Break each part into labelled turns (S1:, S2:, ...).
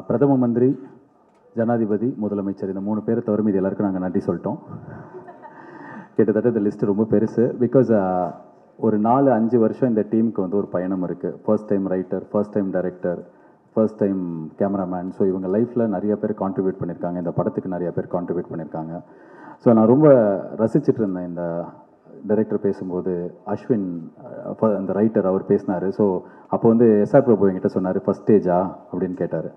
S1: பிரதம மந்திரி, ஜனாதிபதி, முதலமைச்சர் இந்த 3 பேரை தவிர மீதி எல்லாருக்கும் நாங்கள் நன்றி சொல்லிட்டோம். கிட்டத்தட்ட இந்த லிஸ்ட்டு ரொம்ப பெருசு. பிகாஸ் ஒரு 4-5 வருஷம் இந்த டீமுக்கு வந்து ஒரு பயணம் இருக்குது. First time writer, first time director, first time cameraman. So இவங்க லைஃப்பில் நிறைய பேர் கான்ட்ரிபியூட் பண்ணியிருக்காங்க. இந்த படத்துக்கு நிறைய பேர் கான்ட்ரிபியூட் பண்ணியிருக்காங்க. ஸோ நான் ரொம்ப ரசிச்சுட்டு இருந்தேன் இந்த டைரக்டர் பேசும்போது. அஸ்வின் அந்த ரைட்டர் அவர் பேசினார். ஸோ அப்போ வந்து எஸ்ஆர் பிரபு என்கிட்ட சொன்னார், ஃபஸ்ட் ஸ்டேஜா அப்படின்னு கேட்டார்.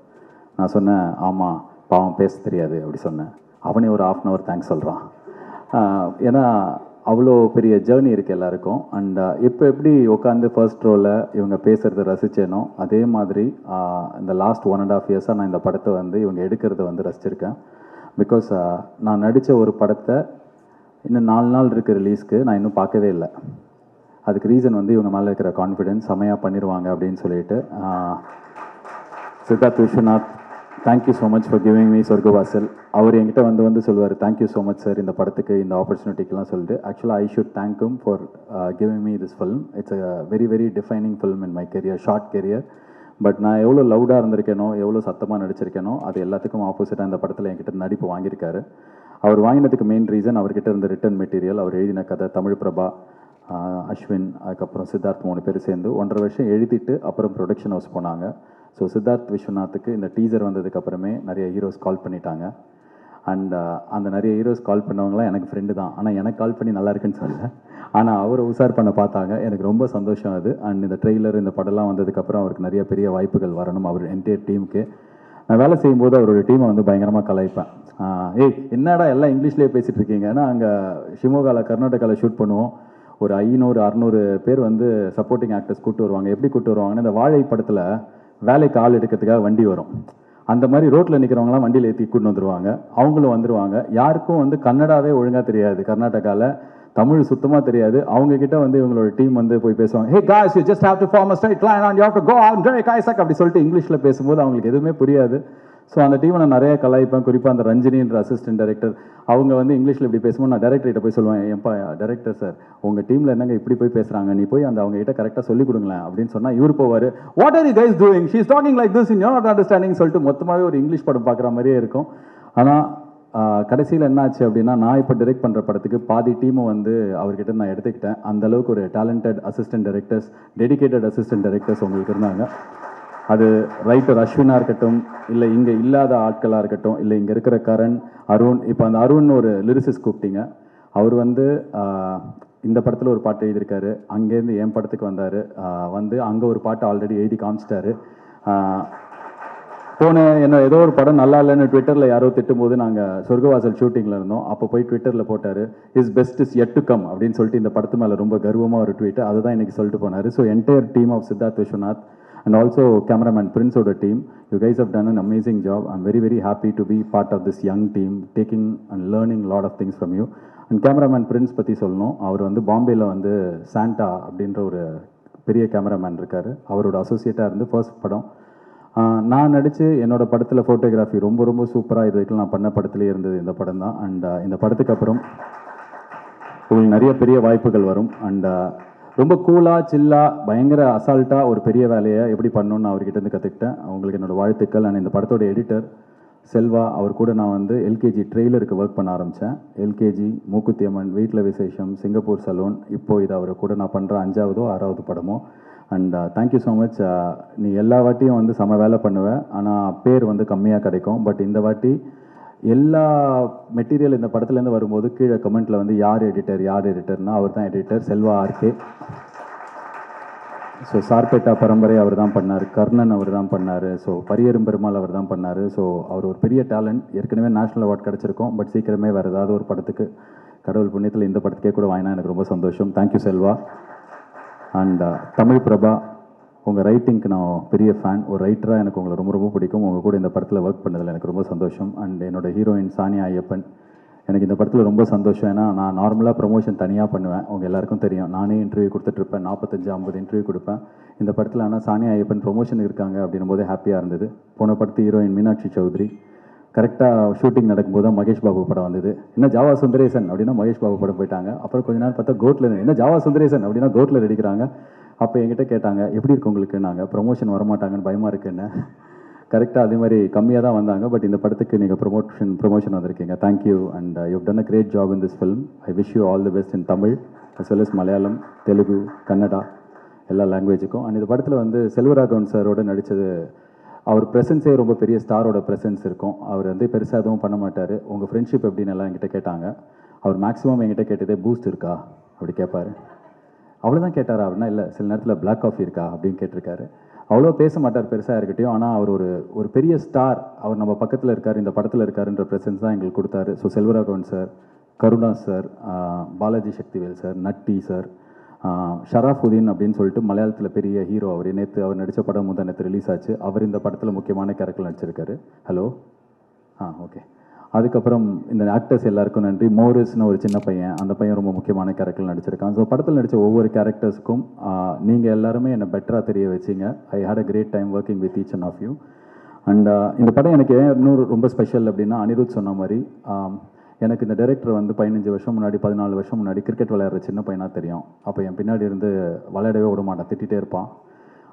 S1: நான் சொன்னேன், ஆமாம் பாவம் பேச தெரியாது அப்படி சொன்னேன். அவனே ஒரு 1/2 hour தேங்க்ஸ் சொல்கிறான். ஏன்னா அவ்வளோ பெரிய ஜேர்னி இருக்குது எல்லாருக்கும். அண்ட் இப்போ எப்படி உட்காந்து ஃபர்ஸ்ட் ரோவில் இவங்க பேசுகிறத ரசித்தேனோ அதே மாதிரி இந்த லாஸ்ட் 1.5 years நான் இந்த படத்தை வந்து இவங்க எடுக்கிறத வந்து ரசிச்சிருக்கேன். பிகாஸ் நான் நடித்த ஒரு படத்தை இன்னும் 4 நாள் இருக்குது ரிலீஸ்க்கு, நான் இன்னும் பார்க்கவே இல்லை. அதுக்கு ரீசன் வந்து இவங்க மேலே இருக்கிற கான்ஃபிடென்ஸ், செமையாக பண்ணிடுவாங்க அப்படின்னு சொல்லிட்டு. Siddharth Vishwanath, thank you so much for giving me Sorgavaasal. அவர் என்கிட்ட வந்து சொல்லுவார், தேங்க்யூ ஸோ மச் சார் இந்த படத்துக்கு இந்த ஆப்பர்ச்சுனிட்டிக்கெலாம் சொல்லிட்டு. ஆக்சுவலாக I should thank him for giving me this film. It's a very very defining film in my career, short career. But நான் எவ்வளோ லவுடாக இருந்திருக்கேனோ, எவ்வளோ சத்தமாக நடிச்சிருக்கேனோ, அது எல்லாத்துக்கும் ஆப்போசிட்டாக இந்த படத்தில் என்கிட்ட நடிப்பு வாங்கியிருக்காரு. அவர் வாங்கினதுக்கு மெயின் ரீசன் அவர்கிட்ட இருந்த ரிட்டன் மெட்டீரியல், அவர் எழுதின கதை, தமிழ் பிரபா, அஸ்வின், அதுக்கப்புறம் சித்தார்த் 3 பேர் சேர்ந்து 1.5 வருஷம் எழுதிட்டு அப்புறம் ப்ரொடக்ஷன் ஹவுஸ் போனாங்க. ஸோ சித்தார்த் விஸ்வநாத்துக்கு இந்த டீசர் வந்ததுக்கப்புறமே நிறைய ஹீரோஸ் கால் பண்ணிட்டாங்க. அண்ட் அந்த நிறைய ஹீரோஸ் கால் பண்ணவங்களாம் எனக்கு ஃப்ரெண்டு தான். ஆனால் எனக்கு கால் பண்ணி நல்லா இருக்குன்னு சொல்லலை, ஆனால் அவரை உசார் பண்ண பார்த்தாங்க. எனக்கு ரொம்ப சந்தோஷம் அது. அண்ட் இந்த ட்ரெய்லர், இந்த படம்லாம் வந்ததுக்கப்புறம் அவருக்கு நிறைய பெரிய வாய்ப்புகள் வரணும். அவர் என்டையர் டீமுக்கு நான் வேலை செய்யும்போது அவரோட டீமை வந்து பயங்கரமாக கலாய்ப்பேன். ஏய் என்னடா எல்லாம் இங்கிலீஷ்லேயே பேசிகிட்டு இருக்கீங்க. ஏன்னா அங்கே ஷிமோகாவில், கர்நாடகாவில் ஷூட் பண்ணுவோம். ஒரு 500-600 பேர் வந்து சப்போர்ட்டிங் ஆக்டர்ஸ் கூப்பிட்டு வருவாங்க. எப்படி கூப்பிட்டு வருவாங்கன்னா, இந்த வாழை படத்தில் வேலைக்கு ஆள் எடுக்கிறதுக்காக வண்டி வரும். அந்த மாதிரி ரோட்டில் நிற்கிறவங்களாம் வண்டியில் ஏற்றி கூட்டு வந்துடுவாங்க. அவங்களும் வந்துடுவாங்க. யாருக்கும் வந்து கன்னடாவே ஒழுங்காக தெரியாது, கர்நாடகாவில் தமிழ் சுத்தமாக தெரியாது. அவங்கக்கிட்ட வந்து இவங்களோட டீம் வந்து போய் பேசுவாங்க. ஹே guys, you just have to form a straight line and you have to go out and drink Isaac அப்படி சொல்லிட்டு இங்கிலீஷில் பேசும்போது அவங்களுக்கு எதுவுமே புரியாது. ஸோ அந்த டீமை நான் நிறைய கலாய்ப்பேன். குறிப்பாக அந்த ரஞ்சினின்ற அசிஸ்டன்ட் டைரக்டர், அவங்க வந்து இங்கிலீஷில் இப்படி பேசும்போது நான் டைரக்டர்கிட்ட போய் சொல்லுவேன், ஏன்பா டைரக்டர் சார் உங்கள் டீமில் என்னங்க இப்படி போய் பேசுகிறாங்க, நீ போய் அந்த அவங்ககிட்ட கரெக்டாக சொல்லிக் கொடுங்களேன் அப்படின்னு சொன்னால் இவர் போவார், what are you guys doing, she is talking like this in you're not understanding சொல்லிட்டு மொத்தமாகவே ஒரு இங்கிலீஷ் படம் பார்க்குற மாதிரியே இருக்கும். ஆனால் கடைசியில் என்ன ஆச்சு அப்படின்னா, நான் இப்போ டைரக்ட் பண்ணுற படத்துக்கு பாதி டீமை வந்து அவர்கிட்ட நான் எடுத்துக்கிட்டேன். அந்தளவுக்கு ஒரு talented assistant directors, dedicated assistant directors உங்களுக்கு இருந்தாங்க. அது ரைட்டர் அஸ்வினாக இருக்கட்டும், இல்லை இங்கே இல்லாத ஆட்களாக இருக்கட்டும், இல்லை இங்கே இருக்கிற கரண், அருண். இப்போ அந்த அருண் ஒரு லிரிசிஸ்ட் கூப்பிட்டீங்க. அவர் வந்து இந்த படத்தில் ஒரு பாட்டு எழுதியிருக்காரு. அங்கேருந்து என் படத்துக்கு வந்தார். வந்து அங்கே ஒரு பாட்டு ஆல்ரெடி எழுதி காமிச்சிட்டாரு. என்ன ஏதோ ஒரு படம் நல்லா இல்லைன்னு ட்விட்டரில் யாரோ திட்டும்போது நாங்கள் சொர்க்கவாசல் ஷூட்டிங்கில் இருந்தோம். அப்போ போய் ட்விட்டரில் போட்டார், is best is yet to come அப்படின்னு சொல்லிட்டு இந்த படத்து மேலே ரொம்ப கர்வமாக ஒரு ட்வீட். அதுதான் இன்றைக்கி சொல்லிட்டு போனார். So entire team of Siddharth Vishwanath and also cameraman Prince oda team, you guys have done an amazing job. I'm very very happy to be part of this young team, taking and learning a lot of things from you. And cameraman Prince பற்றி சொல்லணும். அவர் வந்து பாம்பேயில் வந்து Santa அப்படின்ற ஒரு பெரிய cameraman இருக்கார். அவரோட அசோசியேட்டாக இருந்து ஃபர்ஸ்ட் படம் நான் நடித்து என்னோட படத்தில் ஃபோட்டோகிராஃபி ரொம்ப ரொம்ப சூப்பராக இது வரைக்கும் நான் பண்ண படத்துலேயே இருந்தது இந்த படம் தான். அண்ட் இந்த படத்துக்கு அப்புறம் உங்களுக்கு நிறைய பெரிய வாய்ப்புகள் வரும். அண்ட் ரொம்ப கூலாக, சில்லாக, பயங்கர அசால்ட்டாக ஒரு பெரிய வேலையை எப்படி பண்ணணும்னு அவர்கிட்டருந்து கற்றுக்கிட்டேன். அவங்களுக்கு என்னோடய வாழ்த்துக்கள். அண்ட் இந்த படத்தோட எடிட்டர் செல்வா, அவர் கூட நான் வந்து எல்கேஜி ட்ரெய்லருக்கு ஒர்க் பண்ண ஆரம்பித்தேன். எல்கேஜி, மூக்குத்தி அம்மன், வீட்டில் விசேஷம், சிங்கப்பூர் சலூன், இப்போது இது அவர் கூட நான் பண்ணுற 5வது 6வது படமோ. And thank you so much. நீ எல்லா வாட்டியும் வந்து செம வேலை பண்ணுவேன், ஆனால் பேர் வந்து கம்மியாக கிடைக்கும். பட் இந்த வாட்டி எல்லா மெட்டீரியல் இந்த படத்துலேருந்து வரும்போது கீழே கமெண்ட்டில் வந்து யார் எடிட்டர்னா அவர் தான் எடிட்டர், செல்வா ஆர்கே. ஸோ சார்பேட்டா பரம்பரை அவர் தான் பண்ணார், கர்ணன் அவர் தான் பண்ணார், ஸோ பரியரும் பெருமாள் அவர் தான் பண்ணார். ஸோ அவர் ஒரு பெரிய டேலண்ட். ஏற்கனவே நேஷ்னல் அவார்ட் கிடச்சிருக்கோம். பட் சீக்கிரமே வேறு ஏதாவது ஒரு படத்துக்கு, கடவுள் புண்ணியத்தில் இந்த படத்துக்கே கூட வாங்கினா எனக்கு ரொம்ப சந்தோஷம். தேங்க்யூ செல்வா. அண்ட் தமிழ் பிரபா, உங்கள் ரைட்டிங்க்கு நான் பெரிய ஃபேன். ஒரு ரைட்டராக எனக்கு உங்களை ரொம்ப ரொம்ப பிடிக்கும். உங்கள் கூட இந்த படத்தில் ஒர்க் பண்ணதில் எனக்கு ரொம்ப சந்தோஷம். அண்ட் என்னோடய ஹீரோயின் சானியா ஐயப்பன், எனக்கு இந்த படத்தில் ரொம்ப சந்தோஷம். ஏன்னா நான் நார்மலாக ப்ரமோஷன் தனியாக பண்ணுவேன், உங்கள் எல்லாருக்கும் தெரியும். நானே இன்டர்வியூ கொடுத்துட்ருப்பேன், 45-50 இன்டர்வியூ கொடுப்பேன். இந்த படத்தில் ஆனால் சானியா ஐயப்பன் ப்ரொமோஷன் இருக்காங்க அப்படின்னும் போதே ஹாப்பியாக இருந்தது. போன படத்து ஹீரோயின் மீனாட்சி சௌத்ரி, கரெக்டாக ஷூட்டிங் நடக்கும்போது தான் மகேஷ் பாபு படம் வந்தது. என்ன ஜாவா சுந்தரேசன் அப்படின்னா மகேஷ் பாபு படம் போயிட்டாங்க. அப்புறம் கொஞ்ச நேரம் பார்த்தா கோட்லர், என்ன ஜாவா சுந்தரேசன் அப்படின்னா கோட்லர் அடிக்கிறாங்க. அப்போ என்கிட்ட கேட்டாங்க எப்படி இருக்கு உங்களுக்கு, நாங்கள் ப்ரொமோஷன் வரமாட்டாங்கன்னு பயமாக இருக்குன்னு. கரெக்டாக அதே மாதிரி கம்மியாக தான் வந்தாங்க. பட் இந்த படத்துக்கு நீங்கள் ப்ரொமோஷன் வந்திருக்கீங்க. Thank you and you've done a great job in this film. I wish you all the best in Tamil as well as Malayalam, Telugu, Kannada எல்லா லாங்குவேஜுக்கும். அண்ட் இந்த படத்தில் வந்து செல்வராகவன் சாரோட நடித்தது, அவர் ப்ரெசன்ஸே ரொம்ப பெரிய ஸ்டாரோட ப்ரெசன்ஸ் இருக்கும். அவர் வந்து பெருசாக எதுவும் பண்ண மாட்டார். உங்கள் ஃப்ரெண்ட்ஷிப் எப்படின்னு எல்லாம் என்கிட்ட கேட்டாங்க. அவர் மேக்ஸிமம் என்கிட்ட கேட்டதே பூஸ்ட் இருக்கா அப்படி கேட்பார். அவ்வளோதான் கேட்டாரா அப்படின்னா, இல்லை சில நேரத்தில் பிளாக் காஃபி இருக்கா அப்படின்னு கேட்டிருக்காரு. அவ்வளோ பேச மாட்டார் பெருசாக இருக்கட்டும். ஆனால் அவர் ஒரு பெரிய ஸ்டார், அவர் நம்ம பக்கத்தில் இருக்கார், இந்த படத்தில் இருக்காருன்ற ப்ரெசன்ஸ் தான் எங்களுக்கு கொடுத்தாரு. So Selvaraghavan sir, Karuna sir, Balaji Sakthivel sir, Natty sir, Sharafudheen அப்படின்னு சொல்லிட்டு மலையாளத்தில் பெரிய ஹீரோ. அவர் நேற்று அவர் நடித்த படம் நேற்று ரிலீஸ் ஆச்சு. அவர் இந்த படத்தில் முக்கியமான கேரக்டர் நடிச்சிருக்காரு. Hello okay. அதுக்கப்புறம் இந்த ஆக்டர்ஸ் எல்லாருக்கும் நன்றி. மோரிஸ்னு ஒரு சின்ன பையன், அந்த பையன் ரொம்ப முக்கியமான கேரக்டர் நடிச்சிருக்கான். ஸோ படத்தில் நடித்த ஒவ்வொரு கேரக்டர்ஸ்க்கும் நீங்கள் எல்லாருமே என்னை பெட்டராக தெரிய வச்சிங்க. I had a great time working with each and of you. And இந்த படம் எனக்கு ஏன் இன்னொரு ரொம்ப ஸ்பெஷல் அப்படின்னா, அனிருத் சொன்ன மாதிரி எனக்கு இந்த டைரக்டர் வந்து 15 வருஷம் முன்னாடி 14 வருஷம் முன்னாடி கிரிக்கெட் விளையாடுற சின்ன பையனாக தெரியும். அப்போ என் பின்னாடி இருந்து விளையாடவே விட மாட்டான், திட்டிகிட்டே இருப்பான்.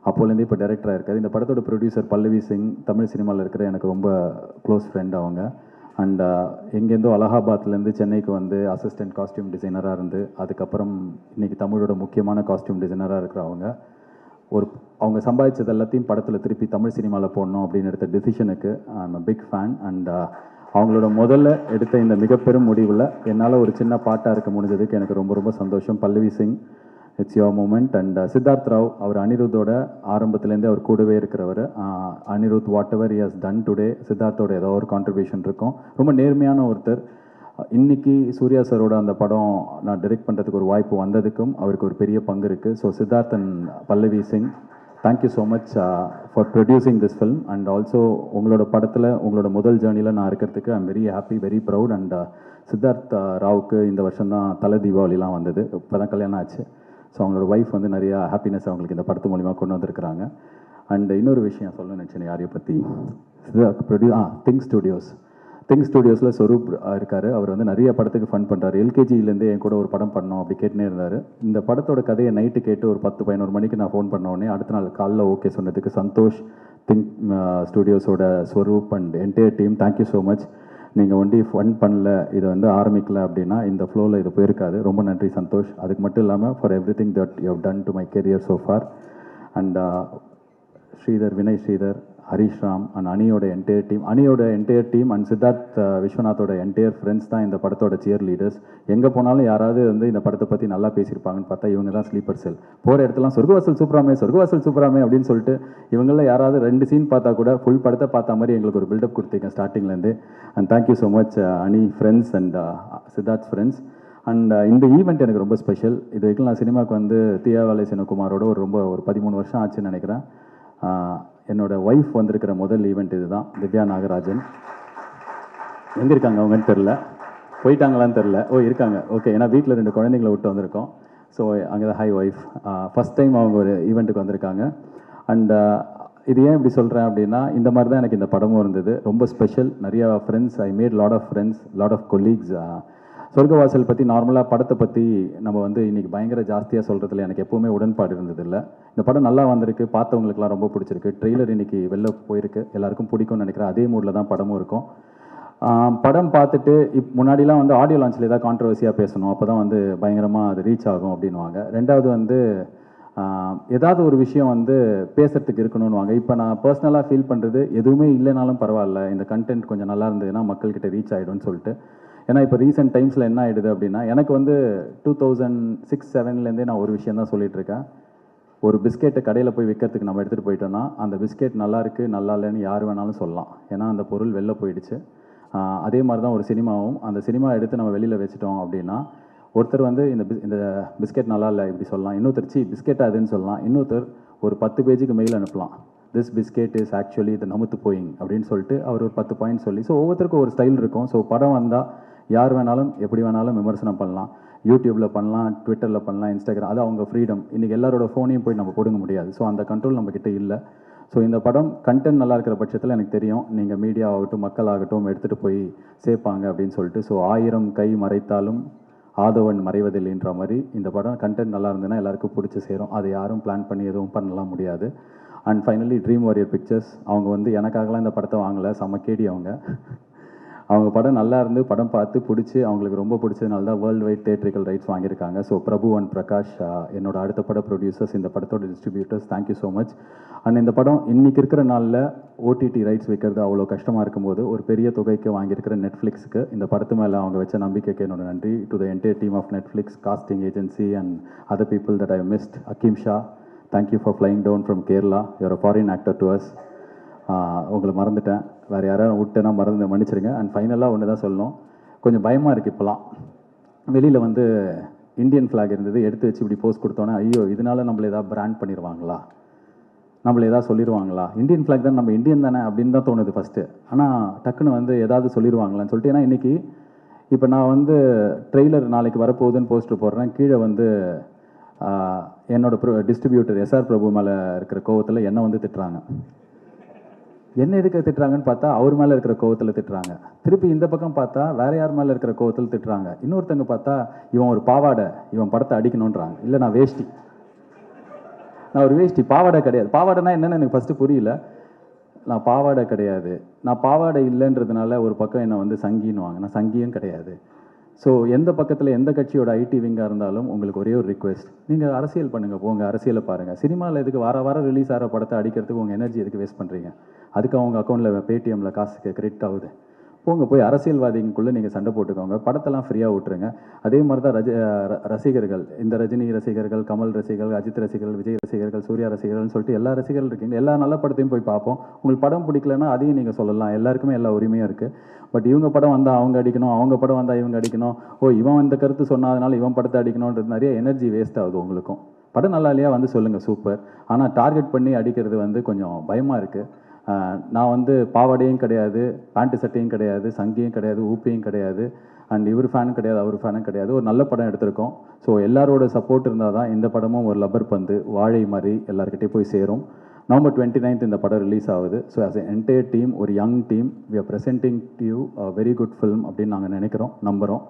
S1: அப்போலேருந்து இப்போ டைரக்டராக இருக்கார். இந்த படத்தோட ப்ரொடியூசர் பல்லவி சிங், தமிழ் சினிமாவில் இருக்கிற எனக்கு ரொம்ப க்ளோஸ் ஃப்ரெண்ட் அவங்க. அண்ட் எங்கேருந்தோ அலகாபாத்லேருந்து சென்னைக்கு வந்து அசிஸ்டன்ட் காஸ்டியூம் டிசைனராக இருந்து, அதுக்கப்புறம் இன்றைக்கி தமிழோட முக்கியமான காஸ்டியூம் டிசைனராக இருக்கிறவங்க. அவங்க சம்பாதிச்சது எல்லாத்தையும் படத்தில் திருப்பி தமிழ் சினிமாவில் போடணும் அப்படின்னு எடுத்த டிசிஷனுக்கு I am a big fan. And அவங்களோட முதல்ல எடுத்த இந்த மிகப்பெரும் முடிவில் என்னால் ஒரு சின்ன பாட்டாக இருக்க முடிஞ்சதுக்கு எனக்கு ரொம்ப ரொம்ப சந்தோஷம். Pallavi Singh, it's your moment. And Siddharth Rao, அவர் அனிருத்தோட ஆரம்பத்துலேருந்தே அவர் கூடவே இருக்கிறவர். Anirudh whatever he has done today, சித்தார்த்தோட ஏதோ ஒரு கான்ட்ரிபியூஷன் இருக்கும். ரொம்ப நேர்மையான ஒருத்தர். இன்றைக்கி சூர்யா சாரோட அந்த படம் நான் டைரக்ட் பண்ணுறதுக்கு ஒரு வாய்ப்பு வந்ததுக்கும் அவருக்கு ஒரு பெரிய பங்கு இருக்குது. So Siddharth and Pallavi Singh, thank you so much for producing this film. And also உங்களோட படத்தில் உங்களோட முதல் ஜேர்னியில் நான் இருக்கிறதுக்கு I'm very happy, very proud. And Siddharth ராவுக்கு இந்த வருஷம் தான் தலை தீபாவளிலாம் வந்தது, இப்போ தான் கல்யாணம் ஆச்சு. ஸோ அவங்களோட ஒய்ஃப் வந்து நிறையா ஹாப்பினஸ் அவங்களுக்கு இந்த படத்து மூலிமா கொண்டு வந்திருக்கிறாங்க. அண்ட் இன்னொரு விஷயம் சொல்ல நினச்சேன் யாரையை பற்றி, திங்க் ஸ்டுடியோஸில் ஸ்வரூப் இருக்கார். அவர் வந்து நிறைய படத்துக்கு ஃபன் பண்ணுறாரு. எல்கேஜியிலேருந்து என் கூட ஒரு படம் பண்ணோம் அப்படி கேட்டுனே இருந்தார். இந்த படத்தோட கதையை நைட்டு கேட்டு ஒரு 10-11 மணிக்கு நான் ஃபோன் பண்ண உடனே அடுத்த நாள் காலைல ஓகே சொன்னதுக்கு சந்தோஷ், திங்க் ஸ்டுடியோஸோட Swaroop and entire team, thank you so much. நீங்கள் ஒண்டி ஃபன் பண்ணல, இதை வந்து ஆரம்பிக்கல அப்படின்னா இந்த ஃப்ளோவில் இது போயிருக்காது. ரொம்ப நன்றி சந்தோஷ். அதுக்கு மட்டும் இல்லாமல் for everything that you have done to my career so far. And Sridhar, Vinay Sridhar, Harish Ram and அனியோட என்டையர் டீம் அண்ட் சித்தார்த் விஸ்வநாத்தோட என்டையர் ஃப்ரெண்ட்ஸ் தான் இந்த படத்தோட சியர் லீடர்ஸ். எங்கே போனாலும் யாராவது வந்து இந்த படத்தை பற்றி நல்லா பேசியிருப்பாங்கன்னு பார்த்தா இவங்க தான் ஸ்லீப்பர் செல். போகிற இடத்துலாம் சொர்க்கவாசல் சூப்பராமே அப்படின்னு சொல்லிட்டு இவங்கள யாராவது 2 சீன் பார்த்தா கூட ஃபுல் படத்தை பார்த்த மாதிரி எங்களுக்கு ஒரு பில்டப் கொடுத்தீங்க ஸ்டார்டிங்லேருந்து. அண்ட் தேங்க்யூ ஸோ மச் அனி friends and Siddharth friends. And இந்த ஈவெண்ட் எனக்கு ரொம்ப ஸ்பெஷல். இது வரைக்கும் நான் சினிமாவுக்கு வந்து தீயாவாலை சிவகுமாரோட ஒரு 13 வருஷம் ஆச்சுன்னு நினைக்கிறேன். என்னோட ஒய்ஃப் வந்திருக்கிற முதல் ஈவெண்ட் இது தான். திவ்யா நாகராஜன் எங்கே இருக்காங்க அவங்கன்னு தெரில, போயிட்டாங்களான்னு தெரில. இருக்காங்க, ஓகே. ஏன்னா வீட்டில் 2 குழந்தைங்களை விட்டு வந்திருக்கோம். ஸோ அங்கே தான் ஹை ஒய்ஃப், ஃபஸ்ட் டைம் அவங்க ஒரு ஈவெண்ட்டுக்கு வந்திருக்காங்க. அண்ட் இது ஏன் இப்படி சொல்கிறேன் அப்படின்னா, இந்த மாதிரி தான் எனக்கு இந்த படமும் இருந்தது. ரொம்ப ஸ்பெஷல். நிறையா friends, I made lot of friends, lot of colleagues. Sorgavaasal பற்றி நார்மலாக படத்தை பற்றி நம்ம வந்து இன்றைக்கி பயங்கர ஜாஸ்தியாக சொல்கிறதுல எனக்கு எப்போவுமே உடன்பாடு இருந்ததில்லை. இந்த படம் நல்லா வந்திருக்கு, பார்த்தவங்களுக்குலாம் ரொம்ப பிடிச்சிருக்கு. ட்ரெய்லர் இன்றைக்கி வெளில போயிருக்கு, எல்லாருக்கும் பிடிக்கும்னு நினைக்கிறேன். அதே மூடில் தான் படமும் இருக்கும். படம் பார்த்துட்டு முன்னாடிலாம் வந்து ஆடியோ லான்ச்சில் ஏதாவது கான்ட்ரவர்சியாக பேசணும், அப்போ தான் வந்து பயங்கரமாக அது ரீச் ஆகும் அப்படின்வாங்க. ரெண்டாவது வந்து ஏதாவது ஒரு விஷயம் வந்து பேசுகிறதுக்கு இருக்கணும்னுவாங்க. இப்போ நான் பர்சனலாக ஃபீல் பண்ணுறது, எதுவுமே இல்லைனாலும் பரவாயில்ல, இந்த கண்டென்ட் கொஞ்சம் நல்லா இருந்ததுன்னா மக்கள்கிட்ட ரீச் ஆகிடும்னு சொல்லிட்டு. ஏன்னா இப்போ ரீசெண்ட் டைம்ஸில் என்ன ஆகிடுது அப்படின்னா, எனக்கு வந்து 2006-07லேருந்தே நான் ஒரு விஷயம் தான் சொல்லிகிட்ருக்கேன். ஒரு பிஸ்கெட்டை கடையில் போய் விற்கிறதுக்கு நம்ம எடுத்துகிட்டு போயிட்டோன்னா அந்த பிஸ்கெட் நல்லா இருக்குது நல்லா இல்லைன்னு யார் வேணாலும் சொல்லலாம், ஏன்னா அந்த பொருள் வெளில போயிடுச்சு. அதே மாதிரி தான் ஒரு சினிமாவும். அந்த சினிமா எடுத்து நம்ம வெளியில் வச்சுட்டோம் அப்படின்னா, ஒருத்தர் வந்து இந்த பிஸ்கெட் நல்லா இல்லை இப்படி சொல்லலாம், இன்னொருத்தர் பிஸ்கெட் அதுன்னு சொல்லலாம், இன்னொருத்தர் ஒரு 10 பேஜுக்கு மெயில் அனுப்பலாம், திஸ் பிஸ்கெட் இஸ் ஆக்சுவலி இது நமுத்து போயிங் அப்படின்னு சொல்லிட்டு அவர் ஒரு 10 பாயிண்ட் சொல்லி. ஸோ ஒவ்வொருத்தருக்கும் ஒரு ஸ்டைல் இருக்கும். ஸோ படம் வந்தால் யார் வேணாலும் எப்படி வேணாலும் விமர்சனம் பண்ணலாம். யூடியூப்பில் பண்ணலாம், ட்விட்டரில் பண்ணலாம், இன்ஸ்டாகிராம், அது அவங்க ஃப்ரீடம். இன்றைக்கி எல்லாரோட ஃபோனையும் போய் நம்ம போடுங்க முடியாது. ஸோ அந்த கண்ட்ரோல் நம்மக்கிட்ட இல்லை. ஸோ இந்த படம் கண்டென்ட் நல்லா இருக்கிற பட்சத்தில் எனக்கு தெரியும் நீங்கள் மீடியா ஆகட்டும் மக்கள் ஆகட்டும் எடுத்துகிட்டு போய் சேர்ப்பாங்க அப்படின்னு சொல்லிட்டு. ஸோ 1000 கை மறைத்தாலும் ஆதவன் மறைவதில்லைன்ற மாதிரி இந்த படம் கண்டென்ட் நல்லா இருந்ததுன்னா எல்லாருக்கும் பிடிச்சி சேரும். அதை யாரும் பிளான் பண்ணி எதுவும் பண்ணலாம் முடியாது. And finally Dream Warrior Pictures, அவங்க வந்து எனக்காகலாம் இந்த படத்தை வாங்கலை, செம்ம கேடி அவங்க படம் நல்லா இருந்து படம் பார்த்து பிடிச்சி அவங்களுக்கு ரொம்ப பிடிச்சதுனால தான் வேர்ல்டு வைட் தேட்ரிக்கல் ரைட்ஸ் வாங்கியிருக்காங்க. ஸோ பிரபு அண்ட் பிரகாஷ் என்னோட அடுத்த பட ப்ரொடியூசர்ஸ், இந்த படத்தோட distributors, thank you so much. And இந்த படம் இன்றைக்கி இருக்கிற நாளில் ஓடிடி ரைட்ஸ் வைக்கிறது அவ்வளோ கஷ்டமாக இருக்கும்போது ஒரு பெரிய தொகைக்கு வாங்கியிருக்கிற நெட்ஃப்ளிக்ஸுக்கு இந்த படத்து மேலே அவங்க வச்ச நம்பிக்கைக்கு என்னோட நன்றி. To the entire team of Netflix, casting agency and other people that I missed. Hakeem Shah, thank you for flying down from Kerala, you're a foreign actor to us. உங்களை மறந்துட்டேன், வேறு யாராவது விட்டேன்னா மன்னிச்சிருங்க. அண்ட் ஃபைனலாக ஒன்று தான் சொல்லணும், கொஞ்சம் பயமாக இருக்குது இப்போலாம். வெளியில் வந்து இந்தியன் ஃப்ளாக் இருந்தது, எடுத்து வச்சு இப்படி போஸ்ட் கொடுத்தோன்னே ஐயோ இதனால நம்மளை ஏதாவது பிராண்ட் பண்ணிடுவாங்களா, நம்மளை ஏதாவது சொல்லிடுவாங்களா, இந்தியன் ஃப்ளாக் தான் நம்ம இந்தியன் தானே அப்படின்னு தான் தோணுது ஃபஸ்ட்டு. ஆனால் டக்குன்னு வந்து ஏதாவது சொல்லிடுவாங்களான்னு சொல்லிட்டு, ஏன்னா இன்றைக்கி இப்போ நான் வந்து ட்ரெய்லர் நாளைக்கு வரப்போகுதுன்னு போஸ்டர் போடுறேன், கீழே வந்து என்னோட டிஸ்ட்ரிபியூட்டர் எஸ்ஆர் பிரபு மேலே இருக்கிற கோவத்தில் என்னை வந்து திட்டுறாங்க. என்ன எதுக்கு திட்டுறாங்கன்னு பார்த்தா அவர் மேலே இருக்கிற கோவத்தில் திட்டுறாங்க. திருப்பி இந்த பக்கம் பார்த்தா வேற யார் மேலே இருக்கிற கோவத்தில் திட்டுறாங்க. இன்னொருத்தங்க பார்த்தா இவன் ஒரு பாவாடை, இவன் படத்தை அடிக்கணுன்றாங்க. இல்லை நான் வேஷ்டி, நான் ஒரு வேஷ்டி, பாவாடை கிடையாது. பாவாடைனா என்னென்னு எனக்கு ஃபஸ்ட்டு புரியல. நான் பாவாடை கிடையாது, நான் பாவாடை இல்லைன்றதுனால ஒரு பக்கம் என்னை வந்து சங்கின்னுவாங்க. நான் சங்கியும் கிடையாது. ஸோ எந்த பக்கத்தில் எந்த கட்சியோட ஐடி விங்காக இருந்தாலும் உங்களுக்கு ஒரே ஒரு ரிக்வெஸ்ட், நீங்கள் அரசியல் பண்ணுங்கள், போங்க அரசியலை பாருங்கள். சினிமாவில் எதுக்கு வாரம் ரிலீஸ் ஆகிற படத்தை அடிக்கிறதுக்கு உங்கள் எனர்ஜி எதுக்கு வேஸ்ட் பண்ணுறீங்க? அதுக்கு அவங்க அக்கௌண்ட்டில் பேடிஎம்மில் காசுக்கு கிரெடிட் ஆகுது. போங்க போய் அரசியல்வாதிக்குள்ளே நீங்கள் சண்டை போட்டுக்கோங்க, படத்தெல்லாம் ஃப்ரீயாக விட்டுருங்க. அதே மாதிரி தான் ரசிகர்கள், இந்த ரஜினி ரசிகர்கள், கமல் ரசிகர்கள், அஜித் ரசிகர்கள், விஜய் ரசிகர்கள், சூர்யா ரசிகர்கள்னு சொல்லிட்டு எல்லா ரசிகர்கள் இருக்கீங்க. எல்லா நல்ல படத்தையும் போய் பார்ப்போம். உங்களுக்கு படம் பிடிக்கலன்னா அதையும் நீங்கள் சொல்லலாம், எல்லாருக்குமே எல்லா உரிமையும் இருக்குது. பட் இவங்க படம் வந்தால் அவங்க அடிக்கணும், அவங்க படம் வந்தால் இவங்க அடிக்கணும், இவன் இந்த கருத்து சொன்னதுனால இவன் படத்தை அடிக்கணுன்றது நிறைய எனர்ஜி வேஸ்ட் ஆகுது. உங்களுக்கும் படம் நல்லா இல்லையா வந்து சொல்லுங்கள், சூப்பர். ஆனால் டார்கெட் பண்ணி அடிக்கிறது வந்து கொஞ்சம் பயமாக இருக்குது. நான் வந்து பாவாடையும் கிடையாது, பேண்ட்டு சட்டையும் கிடையாது, சங்கியும் கிடையாது, ஊப்பியும் கிடையாது, அண்ட் இவர் ஃபேனும் கிடையாது, அவர் ஃபேனும் கிடையாது. ஒரு நல்ல படம் எடுத்திருக்கோம். ஸோ எல்லாரோட சப்போர்ட் இருந்தால் தான் இந்த படமும் ஒரு லப்பர் பந்து வாழை மாதிரி எல்லாருக்கிட்டே போய் சேரும். November 29th இந்த படம் ரிலீஸ் ஆகுது. So as a entire team, ஒரு young team, we are presenting to you a very good film அப்படின்னு நாங்கள் நினைக்கிறோம், நம்புகிறோம்.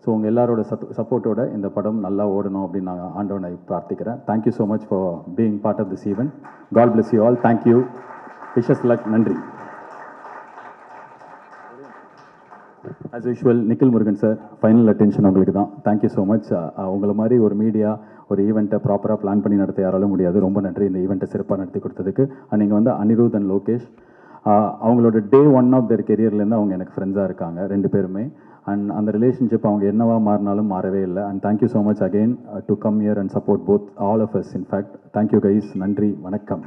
S1: ஸோ உங்கள் எல்லாரோட சப்போர்ட்டோட இந்த படம் நல்லா ஓடணும் அப்படின்னு நாங்கள் ஆண்டவனை பிரார்த்திக்கிறேன். Thank you so much for being part of this event. God bless you all. Thank you. Wishes luck. நன்றி. As usual Nikhil Murugan sir, final attention உங்களுக்கு தான். Thank you so much. உங்களை மாதிரி ஒரு மீடியா ஒரு ஈவெண்ட்டை ப்ராப்பராக பிளான் பண்ணி நடத்த யாராலும் முடியாது. ரொம்ப நன்றி இந்த ஈவெண்ட்டை சிறப்பாக நடத்தி கொடுத்ததுக்கு. அண்ட் நீங்கள் வந்து அனிருத் அண்ட் லோகேஷ், அவங்களோட டே ஒன் ஆஃப் தேர் கெரியர்லேருந்து அவங்க எனக்கு ஃப்ரெண்ட்ஸாக இருக்காங்க ரெண்டு பேருமே. அண்ட் அந்த ரிலேஷன்ஷிப் அவங்க என்னவா மாறினாலும் மாறவே இல்லை. And thank you so much again to come here and support both all of us. In fact thank you guys. நன்றி, வணக்கம்.